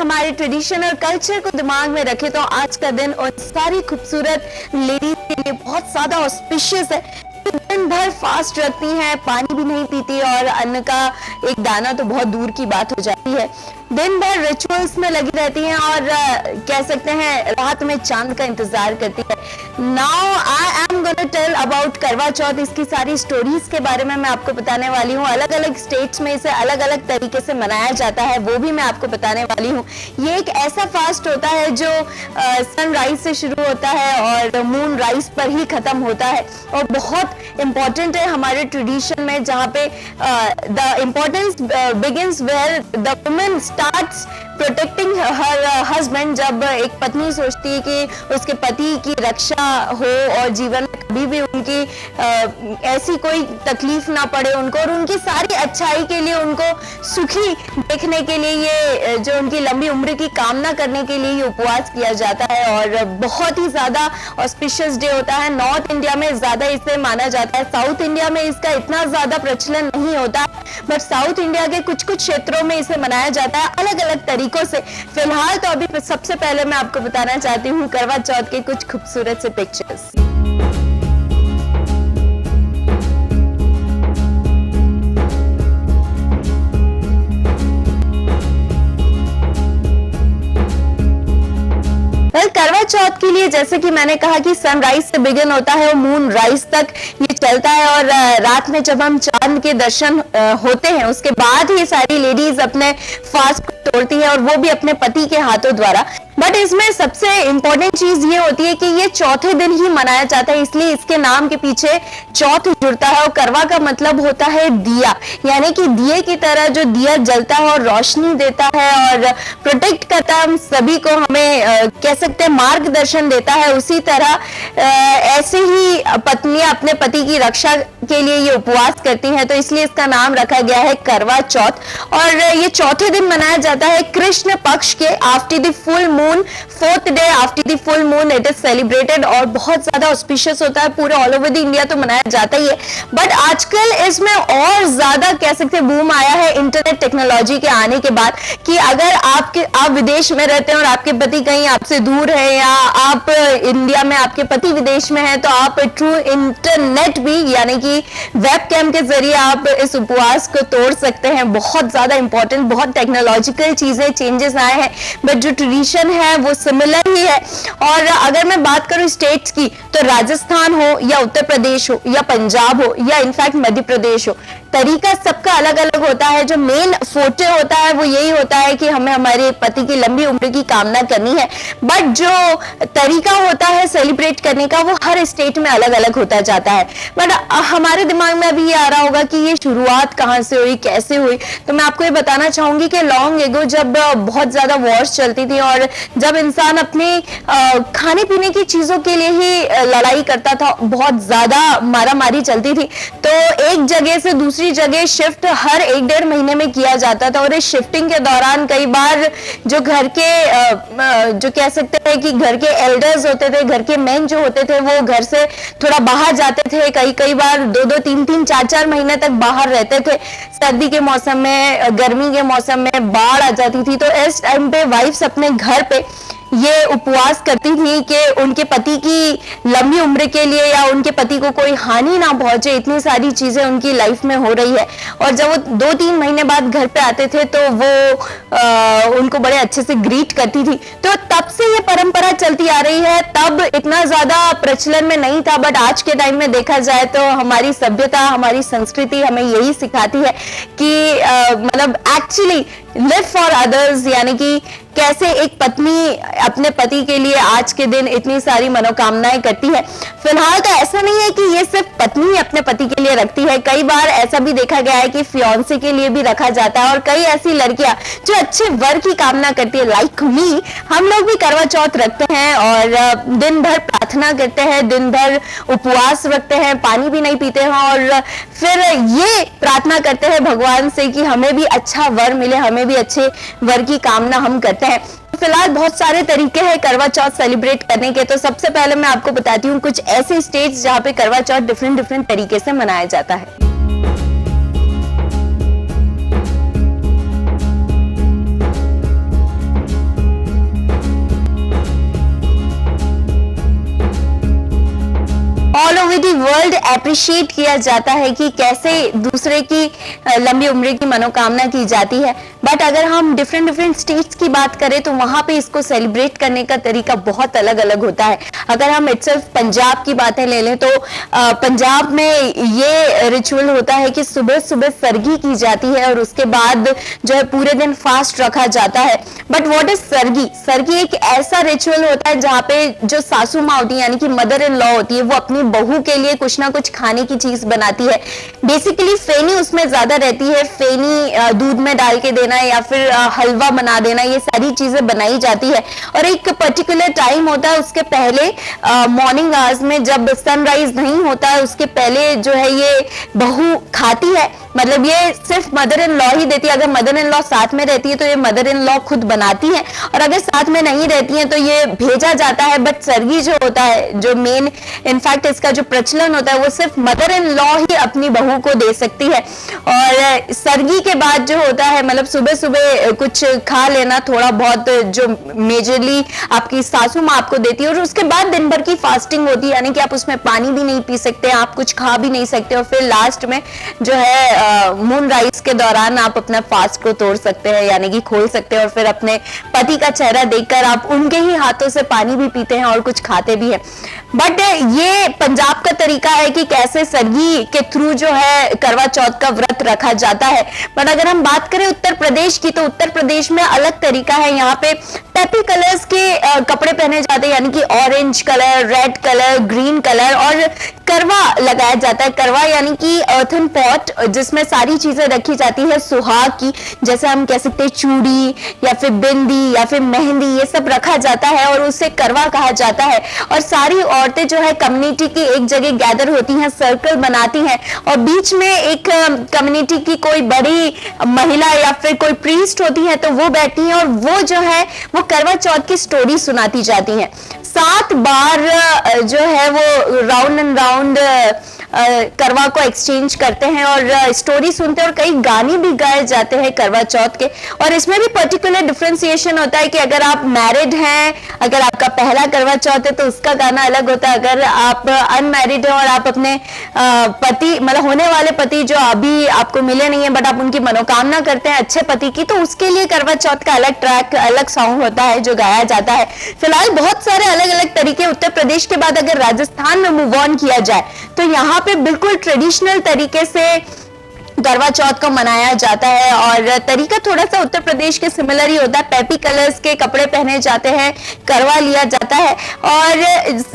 हमारे ट्रेडिशन और कल्चर को दिमाग में रखे तो आज का दिन और सारी खूबसूरत लेडीज के लिए बहुत ज्यादा ऑस्पिशियस है। दिन भर फास्ट रखती हैं, पानी भी नहीं पीती और अन्न का एक दाना तो बहुत दूर की बात हो जाती है। दिन भर रिचुअल्स में लगी रहती हैं और कह सकते हैं रात में चांद का इंतजार करती है। Now I am gonna tell about Karwa Chauth. इसकी सारी स्टोरीज के बारे में मैं आपको बताने वाली हूँ। अलग अलग स्टेट्स में इसे अलग अलग तरीके से मनाया जाता है, वो भी मैं आपको बताने वाली हूँ। ये एक ऐसा फास्ट होता है जो सनराइज से शुरू होता है और मून राइज पर ही खत्म होता है और बहुत इंपॉर्टेंट है हमारे ट्रेडिशन में, जहाँ पे the importance begins where the woman starts protecting her husband. जब एक पत्नी सोचती है कि उसके पति की रक्षा हो और जीवन में कभी भी उनकी ऐसी कोई तकलीफ ना पड़े उनको, और उनकी सारी अच्छाई के लिए, उनको सुखी देखने के लिए, ये जो उनकी लंबी उम्र की कामना करने के लिए ये उपवास किया जाता है और बहुत ही ज्यादा ऑस्पिशियस डे होता है। नॉर्थ इंडिया में ज्यादा इसे माना जाता है, साउथ इंडिया में इसका इतना ज्यादा प्रचलन नहीं होता, बट साउथ इंडिया के कुछ कुछ क्षेत्रों में इसे मनाया जाता है अलग अलग तरीकों से। फिलहाल तो अभी सबसे पहले मैं आपको बताना चाहती हूँ करवा चौथ के कुछ खूबसूरत से पिक्चर्स। करवा चौथ के लिए जैसे कि मैंने कहा कि सनराइज से बिगिन होता है और मून राइज तक ये चलता है और रात में जब हम चांद के दर्शन होते हैं उसके बाद ही सारी लेडीज अपने फास्ट को तोड़ती है और वो भी अपने पति के हाथों द्वारा। बट इसमें सबसे इंपॉर्टेंट चीज ये होती है कि ये चौथे दिन ही मनाया जाता है, इसलिए इसके नाम के पीछे चौथ जुड़ता है। और करवा का मतलब होता है दिया, यानी कि दिए की तरह जो दिया जलता है और रोशनी देता है और प्रोटेक्ट करता है हम सभी को, हमें कह सकते हैं मार्गदर्शन देता है। उसी तरह ऐसे ही पत्नियां अपने पति की रक्षा के लिए ये उपवास करती हैं, तो इसलिए इसका नाम रखा गया है करवा चौथ। और ये चौथे दिन मनाया जाता है कृष्ण पक्ष के after the full moon, 4th day after the full moon it is celebrated और बहुत ज्यादा ऑस्पिशियस होता है। पूरे ऑल ओवर द इंडिया तो मनाया जाता ही है, बट आजकल इसमें और ज्यादा कह सकते हैं बूम आया है इंटरनेट टेक्नोलॉजी के आने के बाद, कि अगर आप विदेश में रहते हैं और आपके पति कहीं आपसे दूर है या आप इंडिया में आपके पति विदेश में है, तो आप थ्रू इंटरनेट भी यानी कि वेबकैम के जरिए आप इस उपवास को तोड़ सकते हैं। बहुत ज्यादा इंपॉर्टेंट, बहुत टेक्नोलॉजिकल चीजें चेंजेस आए हैं, बट जो ट्रेडिशन है वो सिमिलर ही है। और अगर मैं बात करूं स्टेट्स की, तो राजस्थान हो या उत्तर प्रदेश हो या पंजाब हो या इनफैक्ट मध्य प्रदेश हो, तरीका सबका अलग अलग होता है। जो मेन फोटे होता है वो यही होता है कि हमें हमारे पति की लंबी उम्र की कामना करनी है, बट जो तरीका होता है सेलिब्रेट करने का वो हर स्टेट में अलग अलग होता जाता है। बट हमारे दिमाग में अभी ये आ रहा होगा कि ये शुरुआत कहाँ से हुई, कैसे हुई, तो मैं आपको ये बताना चाहूंगी कि लॉन्ग एगो जब बहुत ज्यादा वॉर्स चलती थी और जब इंसान अपने खाने पीने की चीजों के लिए ही लड़ाई करता था, बहुत ज्यादा मारामारी चलती थी, तो एक जगह से दूसरी जगह शिफ्ट हर 1-1.5 महीने में किया जाता था। और इस शिफ्टिंग के दौरान कई बार जो घर के जो कह सकते हैं कि घर के एल्डर्स होते थे, घर के मेन जो होते थे, वो घर से थोड़ा बाहर जाते थे। कई बार 2-2, 3-3, 4-4 महीने तक बाहर रहते थे। सर्दी के मौसम में, गर्मी के मौसम में बाढ़ आ जाती थी, तो इस टाइम पे वाइफ्स अपने घर पे ये उपवास करती थी कि उनके पति की लंबी उम्र के लिए या उनके पति को कोई हानि ना पहुंचे। इतनी सारी चीजें उनकी लाइफ में हो रही है और जब वो 2-3 महीने बाद घर पे आते थे तो वो उनको बड़े अच्छे से ग्रीट करती थी। तो तब से ये परंपरा चलती आ रही है। तब इतना ज्यादा प्रचलन में नहीं था, बट आज के टाइम में देखा जाए तो हमारी सभ्यता, हमारी संस्कृति हमें यही सिखाती है कि मतलब एक्चुअली लिव फॉर अदर्स, यानी कि कैसे एक पत्नी अपने पति के लिए आज के दिन इतनी सारी मनोकामनाएं करती है। फिलहाल तो ऐसा नहीं है कि ये सिर्फ पत्नी अपने पति के लिए रखती है, कई बार ऐसा भी देखा गया है कि फियांसे के लिए भी रखा जाता है। और कई ऐसी लड़कियां जो अच्छे वर की कामना करती है, लाइक मी, हम लोग भी करवा चौथ रखते हैं और दिन भर प्रार्थना करते हैं, दिन भर उपवास रखते हैं, पानी भी नहीं पीते हैं और फिर ये प्रार्थना करते हैं भगवान से कि हमें भी अच्छा वर मिले, हमें भी अच्छे वर की कामना हम करते हैं। फिलहाल बहुत सारे तरीके हैं करवा चौथ सेलिब्रेट करने के, तो सबसे पहले मैं आपको बताती हूँ कुछ ऐसे स्टेट्स जहाँ पे करवा चौथ डिफरेंट तरीके से मनाया जाता है। वर्ल्ड अप्रिशिएट किया जाता है कि कैसे दूसरे की लंबी उम्र की मनोकामना की जाती है। बट अगर हम डिफरेंट स्टेट्स की बात करें तो वहां पे इसको सेलिब्रेट करने का तरीका बहुत अलग अलग होता है। अगर हम इटसेल्फ पंजाब की बातें ले लें तो पंजाब में ये रिचुअल होता है कि सुबह सुबह सरगी की जाती है और उसके बाद जो है पूरे दिन फास्ट रखा जाता है। बट व्हाट इज सरगी? सरगी एक ऐसा रिचुअल होता है जहाँ पे जो सासू माँ होती है यानी कि मदर इन लॉ होती है, वो अपनी बहू के लिए कुछ ना कुछ खाने की चीज बनाती है। बेसिकली फेनी उसमें ज्यादा रहती है, फेनी दूध में डाल के देना या फिर हलवा बना देना, ये सारी चीजें बनाई जाती है। और एक पर्टिकुलर टाइम होता है उसके पहले, मॉर्निंग आवर्स में जब सनराइज नहीं होता है उसके पहले जो है ये बहू खाती है। मतलब ये सिर्फ मदर इन लॉ ही देती है। अगर मदर इन लॉ साथ में रहती है तो ये मदर इन लॉ खुद बनाती है, और अगर साथ में नहीं रहती है तो ये भेजा जाता है। बट सरगी जो होता है, जो मेन इनफैक्ट इसका जो प्रचलन होता है, वो सिर्फ मदर इन लॉ ही अपनी बहू को दे सकती है। और सरगी के बाद जो होता है, मतलब सुबह सुबह कुछ खा लेना थोड़ा बहुत, जो मेजरली आपकी सासू माँ आपको देती है, और उसके बाद दिन भर की फास्टिंग होती है, यानी कि आप उसमें पानी भी नहीं पी सकते, आप कुछ खा भी नहीं सकते, और फिर लास्ट में जो है मून राइज के दौरान आप अपना फास्ट को तोड़ सकते हैं, यानी कि खोल सकते हैं, और फिर अपने पति का चेहरा देखकर आप उनके ही हाथों से पानी भी पीते हैं और कुछ खाते भी हैं। बट ये पंजाब का तरीका है कि कैसे सरगी के थ्रू जो है करवा चौथ का व्रत रखा जाता है। बट अगर हम बात करें उत्तर प्रदेश की, तो उत्तर प्रदेश में अलग तरीका है। यहाँ पे पेपी कलर्स के कपड़े पहने जाते हैं, यानी कि orange colour, red colour, green colour, और करवा लगाया जाता है। करवा यानी कि अर्थन पॉट, जिसमें सारी चीजें रखी जाती है सुहाग की, जैसे हम कह सकते हैं चूड़ी या फिर बिंदी या फिर मेहंदी, ये सब रखा जाता है और उसे करवा कहा जाता है। और सारी औरतें जो है कम्युनिटी की एक जगह गैदर होती हैं, सर्कल बनाती हैं, और बीच में एक कम्युनिटी की कोई बड़ी महिला या फिर कोई प्रीस्ट होती है तो वो बैठती है, और वो जो है वो करवा चौथ की स्टोरी सुनाती जाती हैं। 7 बार जो है वो राउंड एंड राउंड करवा को एक्सचेंज करते हैं और स्टोरी सुनते हैं, और कई गाने भी गाए जाते हैं करवा चौथ के। और इसमें भी पर्टिकुलर डिफरेंशिएशन होता है कि अगर आप मैरिड हैं, अगर आपका पहला करवा चौथ है तो उसका गाना अलग होता है। अगर आप अनमैरिड हैं और आप अपने पति, मतलब होने वाले पति जो अभी आपको मिले नहीं है बट आप उनकी मनोकामना करते हैं अच्छे पति की, तो उसके लिए करवा चौथ का अलग ट्रैक, अलग सॉन्ग होता है जो गाया जाता है। फिलहाल बहुत सारे अलग अलग तरीके। उत्तर प्रदेश के बाद अगर राजस्थान में मूव ऑन किया जाए तो यहाँ पे बिल्कुल ट्रेडिशनल तरीके से करवा चौथ को मनाया जाता है, और तरीका थोड़ा सा उत्तर प्रदेश के सिमिलर ही होता है। पेपी कलर्स के कपड़े पहने जाते हैं, करवा लिया जाता है, और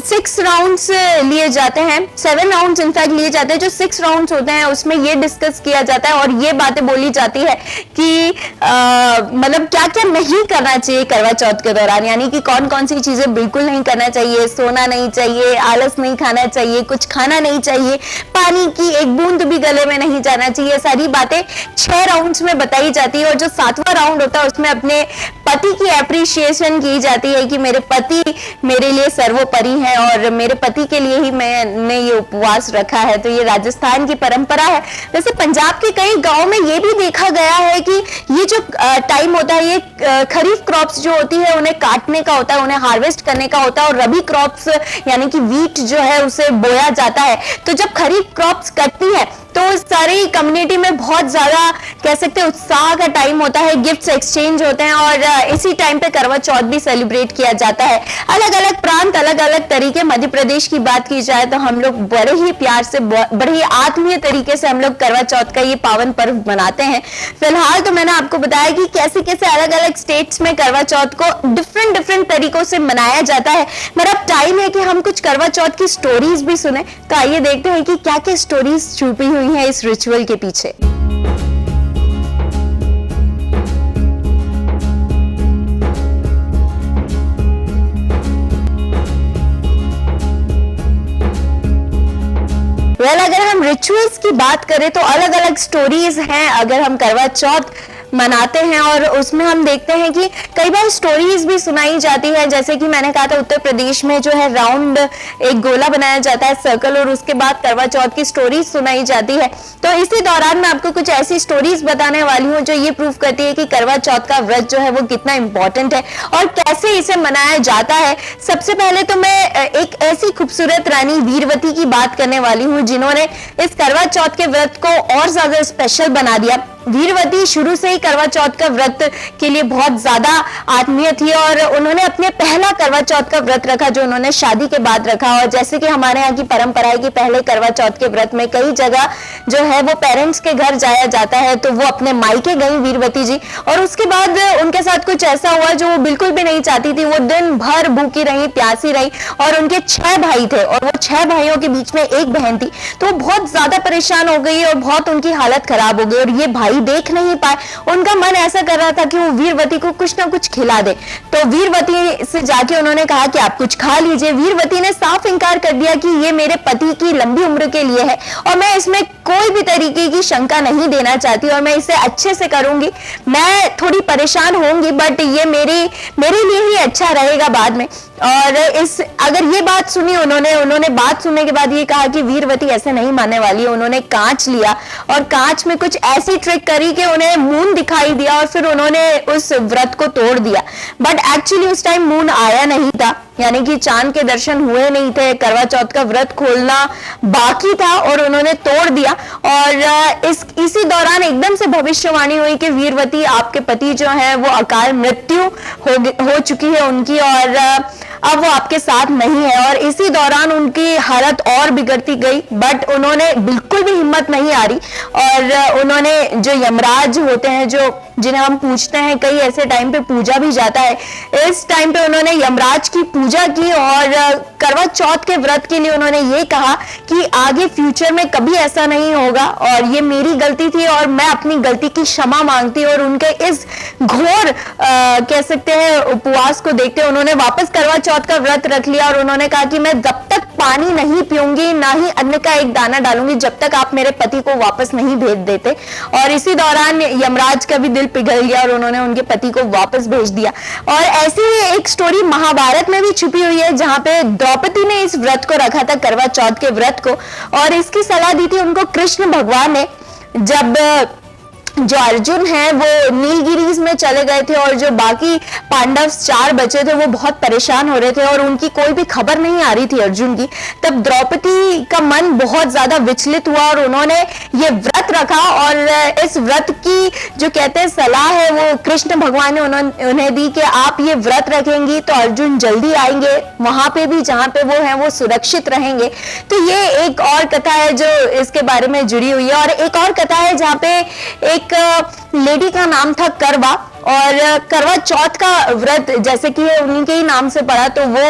6 राउंड्स लिए जाते हैं, 7 राउंड्स इनफैक्ट लिए जाते हैं। जो 6 राउंड्स होते हैं उसमें ये डिस्कस किया जाता है और ये बातें बोली जाती है कि मतलब क्या क्या नहीं करना चाहिए करवा चौथ के दौरान, यानी कि कौन कौन सी चीजें बिल्कुल नहीं करना चाहिए। सोना नहीं चाहिए, आलस नहीं खाना चाहिए, कुछ खाना नहीं चाहिए, पानी की एक बूंद भी गले में नहीं जाना चाहिए। सारी बातें 6 राउंड्स में बताई जाती है, और जो 7वां राउंड होता है उसमें अपने पति की एप्रिशिएशन की जाती है कि मेरे पति मेरे लिए सर्वोपरि हैं और मेरे पति के लिए ही मैंने ये उपवास रखा है। तो ये राजस्थान की परंपरा है। वैसे पंजाब के कई गांवों में ये भी देखा गया है कि ये जो टाइम होता है, ये खरीफ क्रॉप्स जो होती है उन्हें काटने का होता है, उन्हें हार्वेस्ट करने का होता है, और रबी क्रॉप्स यानी कि वीट जो है उसे बोया जाता है। तो जब खरीफ क्रॉप्स कटती है तो सारी कम्युनिटी में बहुत ज्यादा कह सकते हैं उत्साह का टाइम होता है, गिफ्ट्स एक्सचेंज होते हैं, और इसी टाइम पे करवा चौथ भी सेलिब्रेट किया जाता है। अलग अलग प्रांत, अलग अलग तरीके। मध्य प्रदेश की बात की जाए तो हम लोग बड़े ही प्यार से, बड़े ही आत्मीय तरीके से हम लोग करवा चौथ का ये पावन पर्व मनाते हैं। फिलहाल तो मैंने आपको बताया कि कैसे कैसे अलग अलग स्टेट्स में करवा चौथ को डिफरेंट तरीकों से मनाया जाता है। मगर अब टाइम है कि हम कुछ करवा चौथ की स्टोरीज भी सुने, तो आइए देखते हैं कि क्या क्या स्टोरीज छुपी हुई है इस रिचुअल के पीछे। अगर हम रिचुअल्स की बात करें तो अलग अलग स्टोरीज हैं। अगर हम करवा चौथ मनाते हैं। और उसमें हम देखते हैं कि कई बार स्टोरीज भी सुनाई जाती है, जैसे कि मैंने कहा था उत्तर प्रदेश में जो है राउंड एक गोला बनाया जाता है, सर्कल, और उसके बाद करवा चौथ की स्टोरीज सुनाई जाती है। तो इसी दौरान मैं आपको कुछ ऐसी स्टोरीज बताने वाली हूँ जो ये प्रूव करती है कि करवा चौथ का व्रत जो है वो कितना इंपॉर्टेंट है और कैसे इसे मनाया जाता है। सबसे पहले तो मैं एक ऐसी खूबसूरत रानी वीरवती की बात करने वाली हूँ जिन्होंने इस करवा चौथ के व्रत को और ज्यादा स्पेशल बना दिया। वीरवती शुरू से ही करवा चौथ का व्रत के लिए बहुत ज्यादा आत्मीय थी और उन्होंने अपने पहला करवा चौथ का व्रत रखा जो उन्होंने शादी के बाद रखा। और जैसे कि हमारे यहाँ की परंपरा है कि पहले करवा चौथ के व्रत में कई जगह जो है वो पेरेंट्स के घर जाया जाता है, तो वो अपने मायके गई वीरवती जी, और उसके बाद उनके साथ कुछ ऐसा हुआ जो वो बिल्कुल भी नहीं चाहती थी। वो दिन भर भूखी रही, प्यासी रही, और उनके 6 भाई थे और वो 6 भाइयों के बीच में एक बहन थी। तो वो बहुत ज्यादा परेशान हो गई और बहुत उनकी हालत खराब हो गई और ये भाई देख नहीं पाए। उनका मन ऐसा कर रहा था कि वो वीरवती को कुछ ना कुछ खिला दे। तो वीरवती से जाके उन्होंने कहा कि आप कुछ खा लीजिए। वीरवती ने साफ इनकार कर दिया कि ये मेरे पति की लंबी उम्र के लिए है और मैं इसमें कोई भी तरीके की शंका नहीं देना चाहती और मैं इसे अच्छे से करूंगी। मैं थोड़ी परेशान होंगी बट ये मेरे लिए ही अच्छा रहेगा बाद में। और अगर ये बात सुनी उन्होंने बात सुनने के बाद ये कहा कि वीरवती ऐसे नहीं मानने वाली है। उन्होंने कांच लिया और कांच में कुछ ऐसी ट्रिक करी कि उन्हें मून दिखाई दिया और फिर उन्होंने उस व्रत को तोड़ दिया। बट एक्चुअली उस टाइम मून आया नहीं था, यानी कि चांद के दर्शन हुए नहीं थे, करवा चौथ का व्रत खोलना बाकी था और उन्होंने तोड़ दिया। और इसी दौरान एकदम से भविष्यवाणी हुई कि वीरवती आपके पति जो है वो अकाल मृत्यु हो चुकी है उनकी और अब वो आपके साथ नहीं है। और इसी दौरान उनकी हालत और बिगड़ती गई बट उन्होंने बिल्कुल भी हिम्मत नहीं हारी और उन्होंने जो यमराज होते हैं जिन्हें हम पूछते हैं, कई ऐसे टाइम पे पूजा भी जाता है, इस टाइम पे उन्होंने यमराज की पूजा की और करवा चौथ के व्रत के लिए उन्होंने ये कहा कि आगे फ्यूचर में कभी ऐसा नहीं होगा और ये मेरी गलती थी और मैं अपनी गलती की क्षमा मांगती। और उनके इस घोर कह सकते हैं उपवास को देखते उन्होंने वापस करवा चौथ का व्रत रख लिया और उन्होंने कहा कि मैं जब तक पानी नहीं पीऊंगी ना ही अन्न का एक दाना डालूंगी जब तक आप मेरे पति को वापस नहीं भेज देते। और इसी दौरान यमराज का भी दिल पिघल गया और उन्होंने उनके पति को वापस भेज दिया। और ऐसी ही एक स्टोरी महाभारत में भी छुपी हुई है जहां पे द्रौपदी ने इस व्रत को रखा था, करवा चौथ के व्रत को, और इसकी सलाह दी थी उनको कृष्ण भगवान ने। जब जो अर्जुन है वो नीलगिरीज में चले गए थे और जो बाकी पांडव 4 बचे थे वो बहुत परेशान हो रहे थे और उनकी कोई भी खबर नहीं आ रही थी अर्जुन की। तब द्रौपदी का मन बहुत ज्यादा विचलित हुआ और उन्होंने ये व्रत रखा और इस व्रत की जो कहते हैं सलाह है वो कृष्ण भगवान ने उन्हें दी कि आप ये व्रत रखेंगी तो अर्जुन जल्दी आएंगे, वहां पे भी जहां पे वो है वो सुरक्षित रहेंगे। तो ये एक और कथा है जो इसके बारे में जुड़ी हुई है। और एक और कथा है जहाँ पे एक लेडी का नाम था करवा, और करवा चौथ का व्रत जैसे कि उन्हीं के ही नाम से पड़ा, तो वो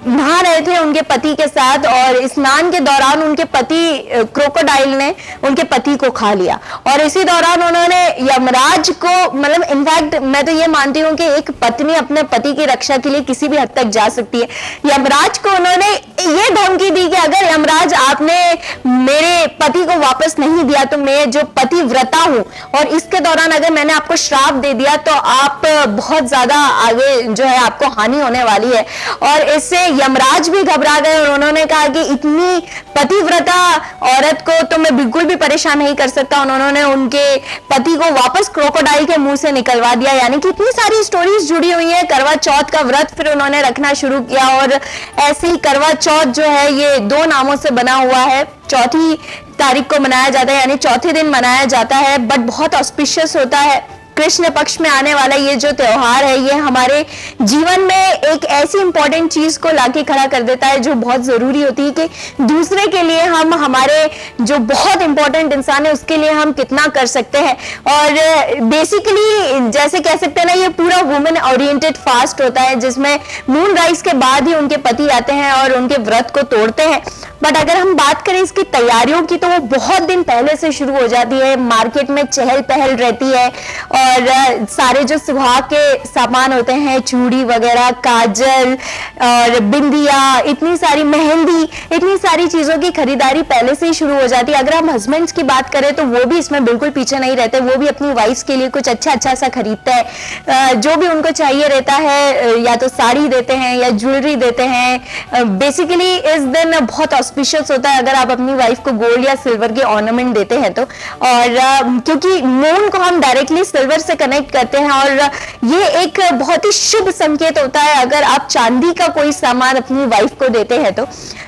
नहा रहे थे उनके पति के साथ और स्नान के दौरान उनके पति क्रोकोडाइल ने उनके पति को खा लिया। और इसी दौरान उन्होंने यमराज को, मतलब इनफैक्ट मैं तो ये मानती हूँ कि एक पत्नी अपने पति की रक्षा के लिए किसी भी हद तक जा सकती है। यमराज को उन्होंने ये धमकी दी कि अगर यमराज आपने मेरे पति को वापस नहीं दिया तो मैं जो पतिव्रता हूं और इसके दौरान अगर मैंने आपको श्राप दे दिया तो आप बहुत ज्यादा आगे जो है आपको हानि होने वाली है। और इससे यमराज भी घबरा गए और उन्होंने कहा कि इतनी पतिव्रता औरत को तो मैं बिल्कुल भी परेशान नहीं कर सकता। उन्होंने उनके पति को वापस क्रोकोडाइल के मुंह से निकलवा दिया। यानी कि इतनी सारी स्टोरीज जुड़ी हुई है। करवा चौथ का व्रत फिर उन्होंने रखना शुरू किया और ऐसे ही करवा चौथ जो है ये 2 नामों से बना हुआ है। चौथी तारीख को मनाया जाता है, यानी चौथे दिन मनाया जाता है, बट बहुत ऑस्पिशियस होता है। कृष्ण पक्ष में आने वाला ये जो त्योहार है ये हमारे जीवन में एक ऐसी इंपॉर्टेंट चीज को लाके खड़ा कर देता है जो बहुत जरूरी होती है कि दूसरे के लिए हम, हमारे जो बहुत इंपॉर्टेंट इंसान है उसके लिए हम कितना कर सकते हैं। और बेसिकली जैसे कह सकते हैं ना, ये पूरा वुमेन ओरिएंटेड फास्ट होता है जिसमें मून राइज के बाद ही उनके पति आते हैं और उनके व्रत को तोड़ते हैं। बट अगर हम बात करें इसकी तैयारियों की तो वो बहुत दिन पहले से शुरू हो जाती है। मार्केट में चहल पहल रहती है और सारे जो सुहाग के सामान होते हैं, चूड़ी वगैरह, काजल और बिंदिया, इतनी सारी मेहंदी, इतनी सारी चीजों की खरीदारी पहले से ही शुरू हो जाती है। अगर हम हस्बैंड्स की बात करें तो वो भी इसमें बिल्कुल पीछे नहीं रहते, वो भी अपनी वाइफ्स के लिए कुछ अच्छा सा खरीदते हैं। जो भी उनको चाहिए रहता है, या तो साड़ी देते हैं या ज्वेलरी देते हैं। बेसिकली इस दिन बहुत ऑस्पिशियस होता है अगर आप अपनी वाइफ को गोल्ड या सिल्वर के ऑर्नामेंट देते हैं तो। और क्योंकि मून को हम डायरेक्टली सिल्वर से कनेक्ट करते हैं और ये एक बहुत ही शुभ संकेत होता है अगर आप चांदी का कोई सामान अपनी वाइफ को देते हैं तो।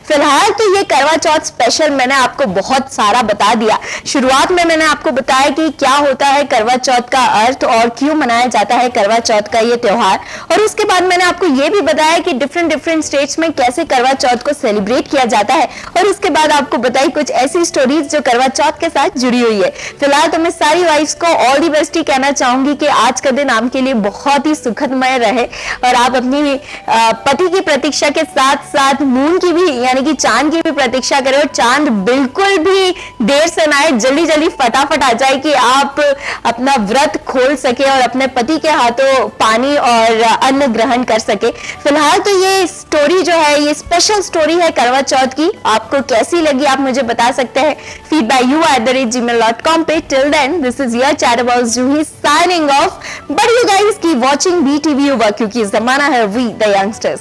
फिलहाल तो ये करवा चौथ स्पेशल मैंने आपको बहुत सारा बता दिया। शुरुआत में मैंने आपको बताया कि क्या होता है करवा चौथ का अर्थ और क्यों मनाया जाता है करवा चौथ का ये त्योहार, और उसके बाद मैंने आपको ये भी बताया कि डिफरेंट स्टेट्स में कैसे करवा चौथ को सेलिब्रेट किया जाता है, और उसके बाद आपको बताई कुछ ऐसी स्टोरीज जो करवा चौथ के साथ जुड़ी हुई है। फिलहाल तो मैं सारी वाइफ्स को ऑल दी बेस्ट ही कहना चाहूंगी कि आज का दिन आपके लिए बहुत ही सुखदमय रहे और आप अपनी पति की प्रतीक्षा के साथ साथ मून की भी यानी कि चांद की भी प्रतीक्षा करें, और चांद बिल्कुल भी देर से ना आए, जल्दी फटाफट आ जाए कि आप अपना व्रत खोल सके और अपने पति के हाथों पानी और अन्न ग्रहण कर सके। फिलहाल तो ये स्टोरी जो है, ये स्पेशल स्टोरी है करवा चौथ की, आपको कैसी लगी आप मुझे बता सकते हैं feedbyu@gmail.com पे। Till then this is your chatbot Juhi signing off, but you guys keep watching BTV Yuva क्योंकि जमाना है वी द यंगस्टर्स।